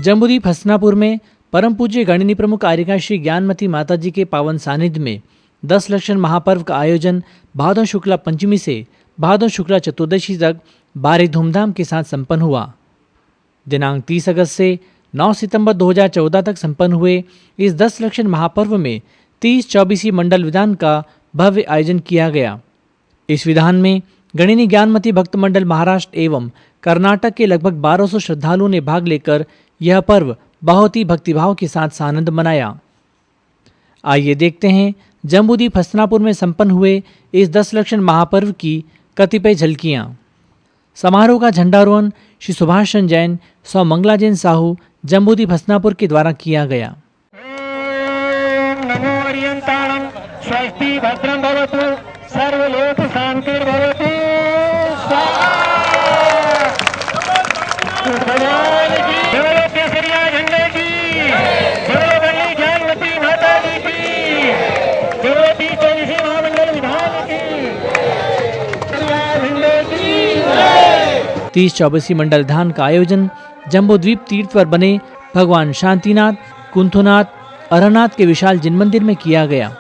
जम्बूद्वीप हसनापुर में परम पूज्य गणिनी प्रमुख आर्यिका श्री ज्ञानमती माता जी के पावन सानिध्य में 10 लक्षण महापर्व का आयोजन भादौ शुक्ला पंचमी से भादौ शुक्ला चतुर्दशी तक भारी धूमधाम के साथ संपन्न हुआ। दिनांक 30 अगस्त से 9 सितंबर 2014 तक संपन्न हुए इस 10 लक्षण महापर्व में 30-24 मंडल विधान का भव्य आयोजन किया गया। इस विधान में गणिनी ज्ञानमती भक्त मंडल महाराष्ट्र एवं कर्नाटक के लगभग 1200 श्रद्धालुओं ने भाग लेकर यह पर्व बहुत ही भक्तिभाव के साथ सानंद मनाया। आइए देखते हैं जम्बूद्वीप हसनापुर में संपन्न हुए इस 10 लक्षण महापर्व की कतिपय झलकियां। समारोह का झंडारोहण श्री सुभाष चंद्र जैन, सौ मंगला जैन साहू, जम्बूद्वीप हसनापुर के द्वारा किया गया। स्वस्ति भद्रं भवतु, सर्वलोक शांतिर्भवतु। भगवान की जय, केसरिया झंडे की जय, गणिनी ज्ञानमती माता जी की जय, 30-24 महामंडल विधान की झंडे की। 30-24 मंडल विधान का आयोजन जम्बूद्वीप तीर्थ पर बने भगवान शांतिनाथ, कुंथुनाथ, अरनाथ के विशाल जिन मंदिर में किया गया।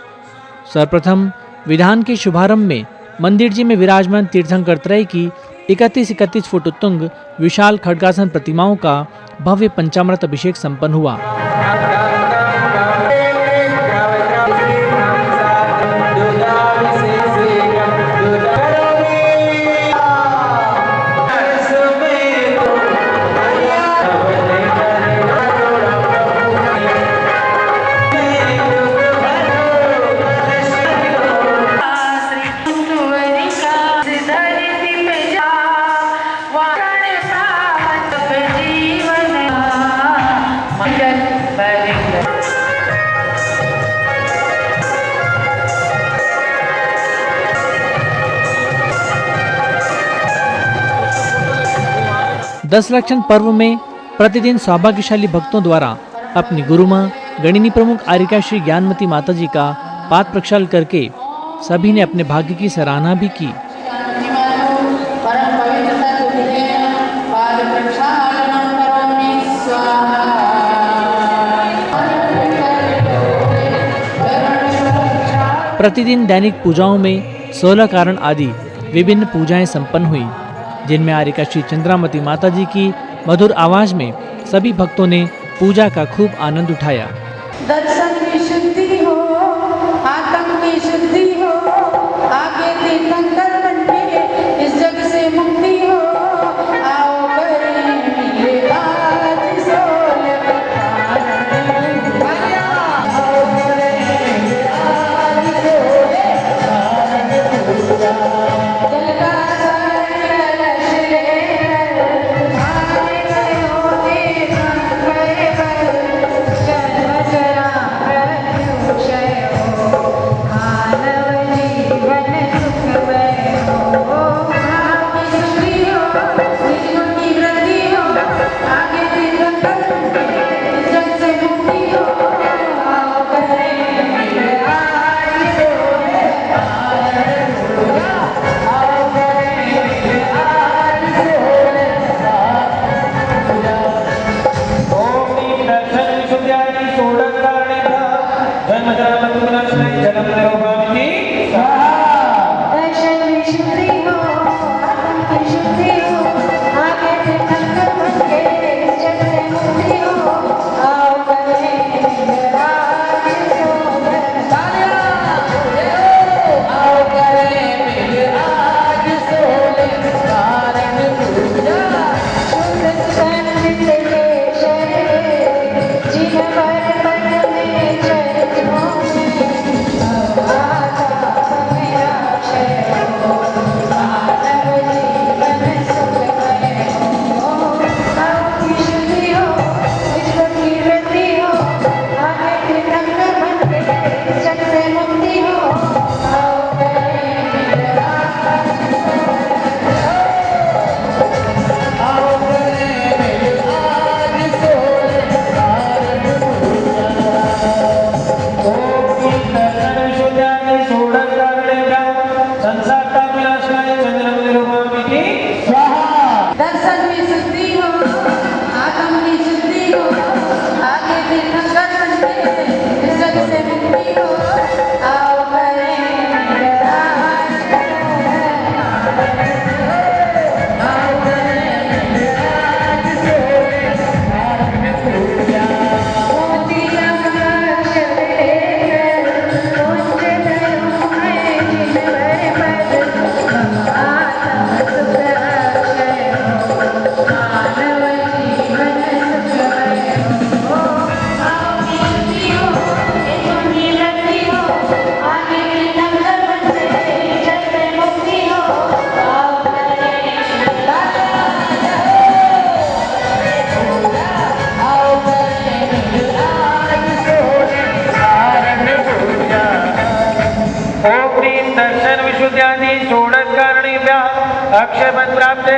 सर्वप्रथम विधान के शुभारंभ में मंदिर जी में विराजमान तीर्थंकर त्रय की 31 फुट उत्तुंग विशाल खड्गासन प्रतिमाओं का भव्य पंचामृत अभिषेक संपन्न हुआ। दस लक्षण पर्व में प्रतिदिन सौभाग्यशाली भक्तों द्वारा अपनी गुरुमां गणिनी प्रमुख आर्यिका श्री ज्ञानमती माता जी का पाद प्रक्षालन करके सभी ने अपने भाग्य की सराहना भी की। प्रतिदिन दैनिक पूजाओं में 16 कारण आदि विभिन्न पूजाएं संपन्न हुई, जिनमें आर्यिका श्री चंद्रामती माता जी की मधुर आवाज में सभी भक्तों ने पूजा का खूब आनंद उठाया। दर्शन की शुद्धि हो, आत्म की शुद्धि हो, आगे तीर्थंकर बनके इस जग से मुक्ति हो। आओ करें मिले आज सोलह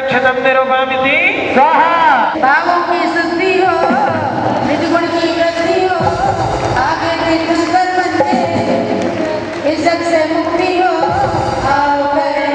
क्षतम निरूपामिति स्वाहा। भावों की शुद्धि हो, निज गुण की वृद्धि हो, आगे तीर्थंकर बनके इस जग से मुक्ति हो। आओ करें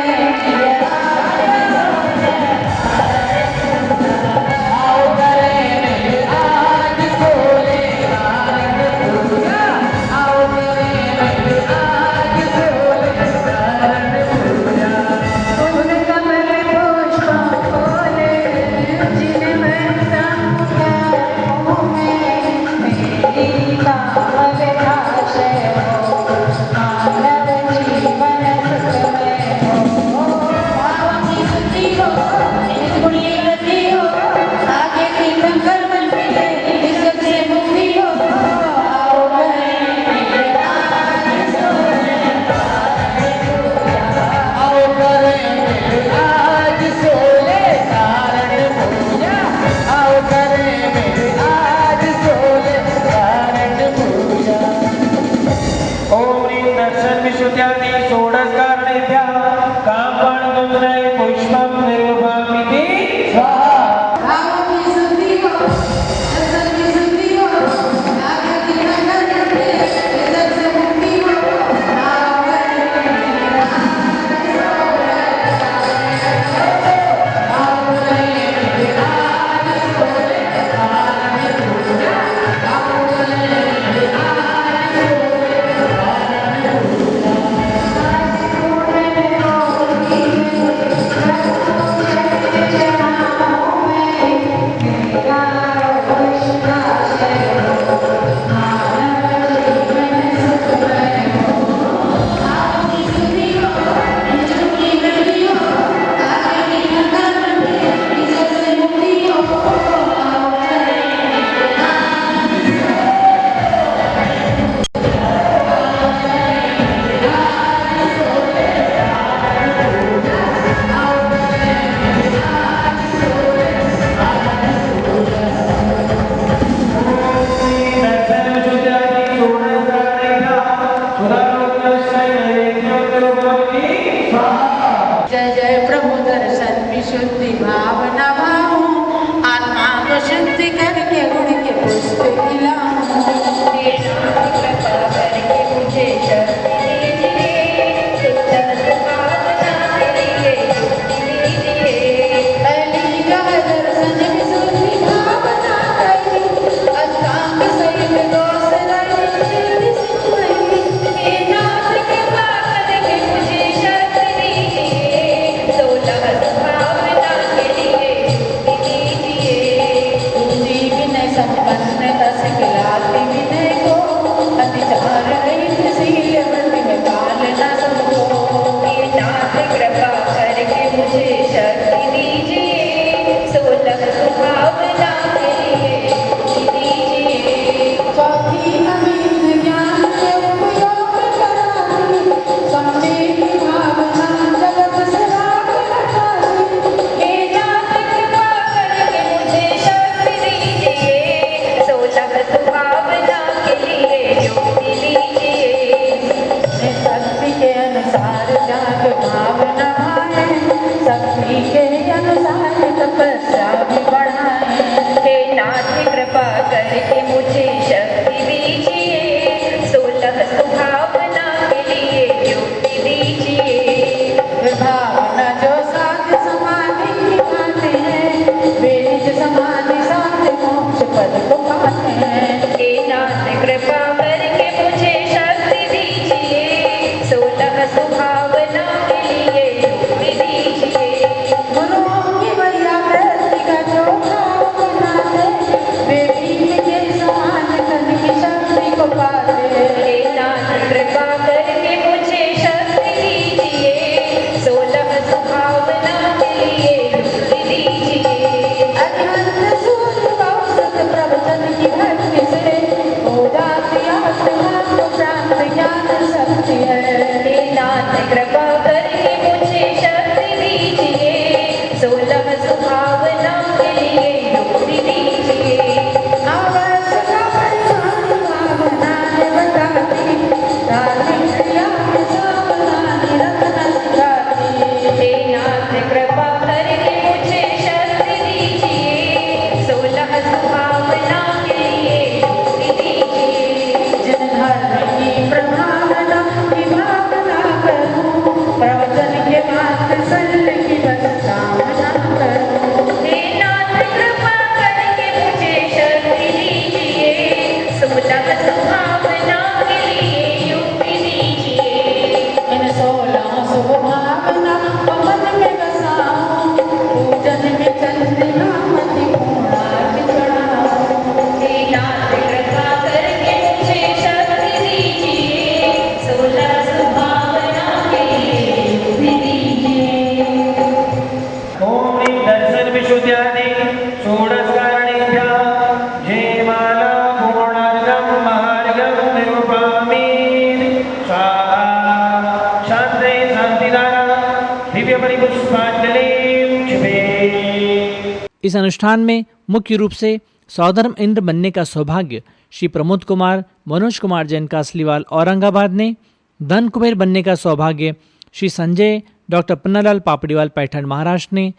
इस अनुष्ठान में मुख्य रूप से सौधर्म इंद्र बनने का सौभाग्य श्री प्रमोद कुमार मनोज कुमार जैन कासलीवाल औरंगाबाद ने, धन कुबेर बनने का सौभाग्य श्री संजय डॉक्टर पन्नालाल पापड़ीवाल पैठण महाराष्ट्र ने,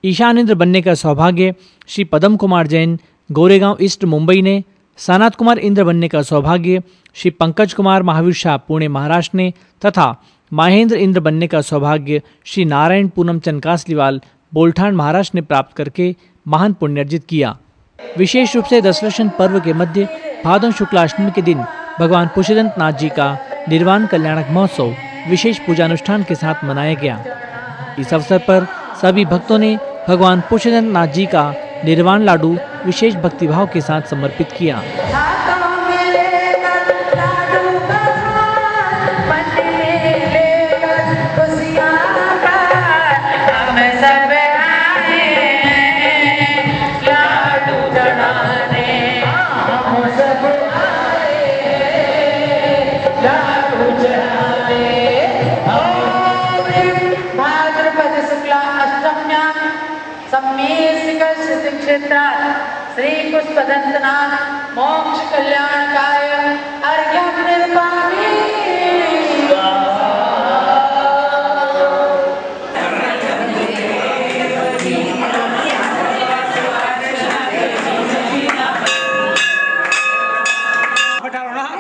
ईशान इंद्र बनने का सौभाग्य श्री पदम कुमार जैन गोरेगांव ईस्ट मुंबई ने, सानाथ कुमार इंद्र बनने का सौभाग्य श्री पंकज कुमार महावीर शाह पुणे महाराष्ट्र ने तथा महेंद्र इंद्र बनने का सौभाग्य श्री नारायण पूनम चंद कासलीवाल बोलठान महाराष्ट्र ने प्राप्त करके महान पुण्य अर्जित किया। विशेष रूप से दशलक्षण पर्व के मध्य भादों शुक्लाष्टमी के दिन भगवान पुष्पदंत नाथ जी का निर्वाण कल्याणक महोत्सव विशेष पूजानुष्ठान के साथ मनाया गया। इस अवसर पर सभी भक्तों ने भगवान पुष्पदंत नाथ जी का निर्वाण लाडू विशेष भक्तिभाव के साथ समर्पित किया। श्री पुष्पदंतनाथ मोक्ष कल्याणकाय अर्घ्यं निर्मामि।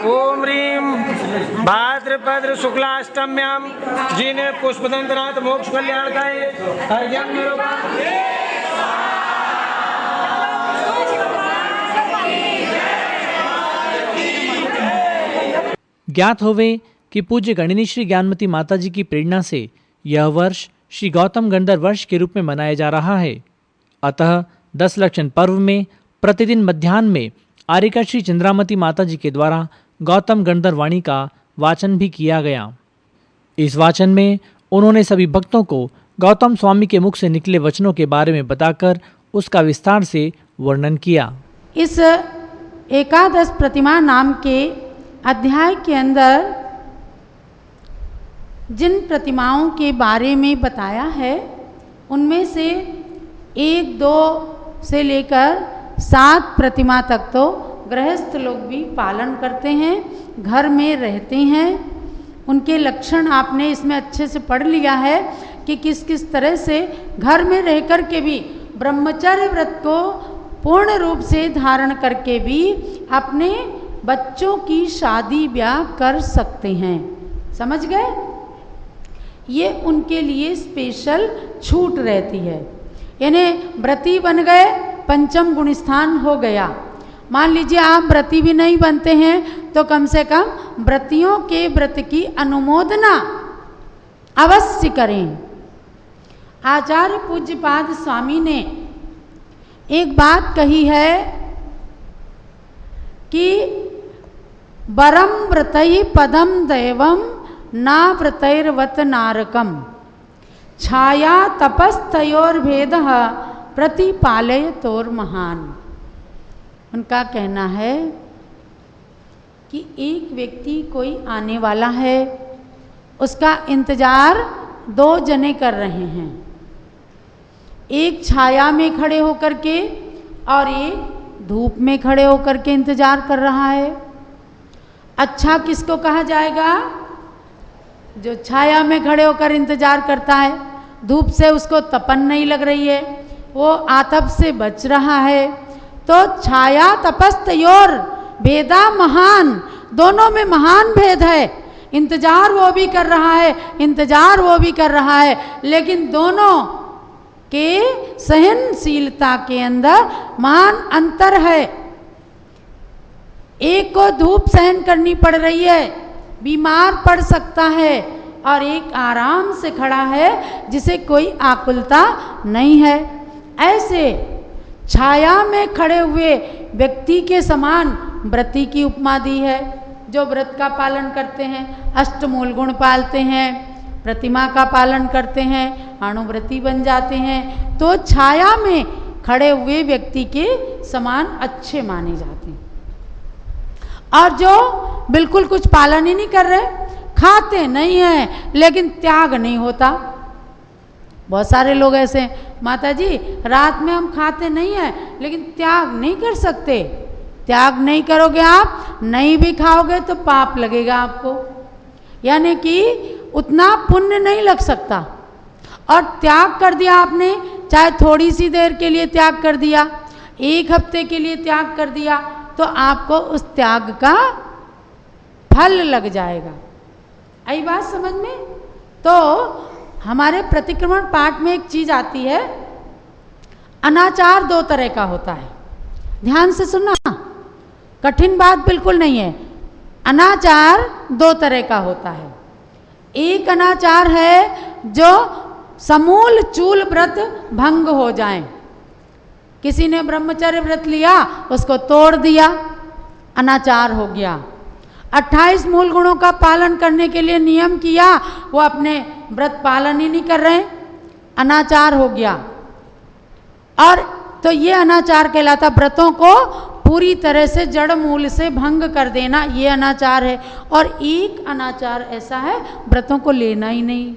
ओम ह्रीं भाद्रपद शुक्लाष्टम्यां जिने पुष्पदंतनाथ मोक्ष कल्याणकाय अर्घ्यं निर्मामि। ज्ञात होवे कि पूज्य गणिनी श्री ज्ञानमती माता जी की प्रेरणा से यह वर्ष श्री गौतम गणधर वर्ष के रूप में मनाया जा रहा है। अतः दशलक्षण पर्व में प्रतिदिन मध्याह्न में आर्यका श्री चंद्रामती माता जी के द्वारा गौतम गणधर वाणी का वाचन भी किया गया। इस वाचन में उन्होंने सभी भक्तों को गौतम स्वामी के मुख से निकले वचनों के बारे में बताकर उसका विस्तार से वर्णन किया। इस एकादश प्रतिमा नाम के अध्याय के अंदर जिन प्रतिमाओं के बारे में बताया है उनमें से 1, 2 से लेकर 7 प्रतिमा तक तो गृहस्थ लोग भी पालन करते हैं, घर में रहते हैं। उनके लक्षण आपने इसमें अच्छे से पढ़ लिया है कि किस किस तरह से घर में रहकर के भी ब्रह्मचर्य व्रत को पूर्ण रूप से धारण करके भी अपने बच्चों की शादी ब्याह कर सकते हैं। समझ गए? ये उनके लिए स्पेशल छूट रहती है। यानी व्रती बन गए, पंचम गुण स्थान हो गया। मान लीजिए आप व्रती भी नहीं बनते हैं तो कम से कम व्रतियों के व्रत की अनुमोदना अवश्य करें। आचार्य पूज्यपाद स्वामी ने एक बात कही है कि वरम व्रतई पदम दैवम ना व्रतैर्वत नारकम छाया तपस्तयोर्भेद प्रतिपालयतोर महान। उनका कहना है कि एक व्यक्ति कोई आने वाला है, उसका इंतजार 2 जने कर रहे हैं, एक छाया में खड़े होकर के और एक धूप में खड़े होकर के इंतजार कर रहा है। अच्छा किसको कहा जाएगा? जो छाया में खड़े होकर इंतजार करता है, धूप से उसको तपन नहीं लग रही है, वो आतप से बच रहा है। तो छाया तपस्तयोर भेदा महान, दोनों में महान भेद है। इंतजार वो भी कर रहा है, इंतजार वो भी कर रहा है, लेकिन दोनों के सहनशीलता के अंदर महान अंतर है। एक को धूप सहन करनी पड़ रही है, बीमार पड़ सकता है, और एक आराम से खड़ा है जिसे कोई आकुलता नहीं है। ऐसे छाया में खड़े हुए व्यक्ति के समान व्रती की उपमा दी है, जो व्रत का पालन करते हैं, अष्टमूल गुण पालते हैं, प्रतिमा का पालन करते हैं, अणुव्रती बन जाते हैं, तो छाया में खड़े हुए व्यक्ति के समान अच्छे माने जाते हैं। और जो बिल्कुल कुछ पालन ही नहीं कर रहे, खाते नहीं हैं लेकिन त्याग नहीं होता, बहुत सारे लोग ऐसे हैं, माता जी रात में हम खाते नहीं हैं लेकिन त्याग नहीं कर सकते। त्याग नहीं करोगे आप, नहीं भी खाओगे तो पाप लगेगा आपको, यानी कि उतना पुण्य नहीं लग सकता। और त्याग कर दिया आपने, चाहे थोड़ी सी देर के लिए त्याग कर दिया, 1 हफ्ते के लिए त्याग कर दिया, तो आपको उस त्याग का फल लग जाएगा। आई बात समझ में? तो हमारे प्रतिक्रमण पाठ में एक चीज आती है, अनाचार 2 तरह का होता है। ध्यान से सुनना, कठिन बात बिल्कुल नहीं है। अनाचार 2 तरह का होता है। एक अनाचार है जो समूल चूल व्रत भंग हो जाए। किसी ने ब्रह्मचर्य व्रत लिया, उसको तोड़ दिया, अनाचार हो गया। 28 मूल गुणों का पालन करने के लिए नियम किया, वो अपने व्रत पालन ही नहीं कर रहे, अनाचार हो गया। और तो ये अनाचार कहलाता, व्रतों को पूरी तरह से जड़ मूल से भंग कर देना, ये अनाचार है। और एक अनाचार ऐसा है, व्रतों को लेना ही नहीं।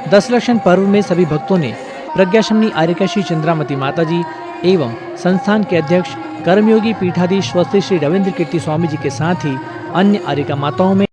10 लक्षण पर्व में सभी भक्तों ने प्रज्ञाशमनी आर्यकाशी चंद्रामती माताजी एवं संस्थान के अध्यक्ष कर्मयोगी पीठाधीश स्वस्ति श्री रविंद्र कीर्ति स्वामी जी के साथ ही अन्य आर्यका माताओं में